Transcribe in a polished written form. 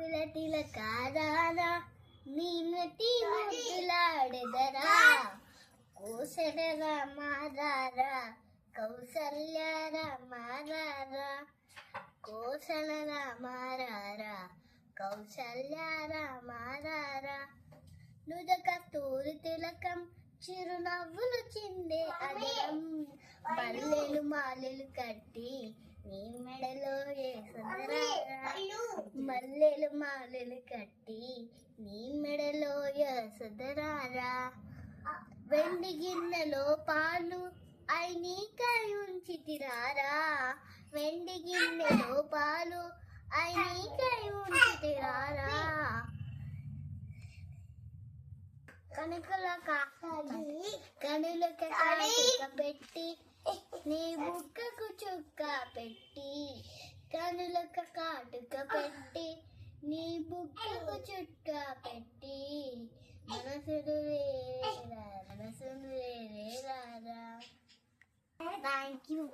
నవ్వుల తిలకారారా నీ నటి ముద్దులాడెదరా కోసల రామారారా కౌసల్య రామారారా కోసల రామారారా కౌసల్య రామారారా నుదక తోరు తిలకం చిరునవ్వులు చిందే అదరం మల్లెలు మాలెలు కట్టి నీ మెడలో వేసదరారా మల్లెలు మాలెలు కట్టి నీ మెడలో వేసదరారా వెండి గిన్నెలో పాలు అయి నీకై ఉంచితిరారా వెండి గిన్నెలో పాలు అయి నీకై ఉంచితిరారా కనుకల కనులక కాటుక పెట్టి నీ బుక్కకు చుక్క పెట్టి కనులక కాటుక పెట్టి నీ బుక్కకు చుక్క పెట్టి మనసును వేరే రారా థ్యాంక్ యూ.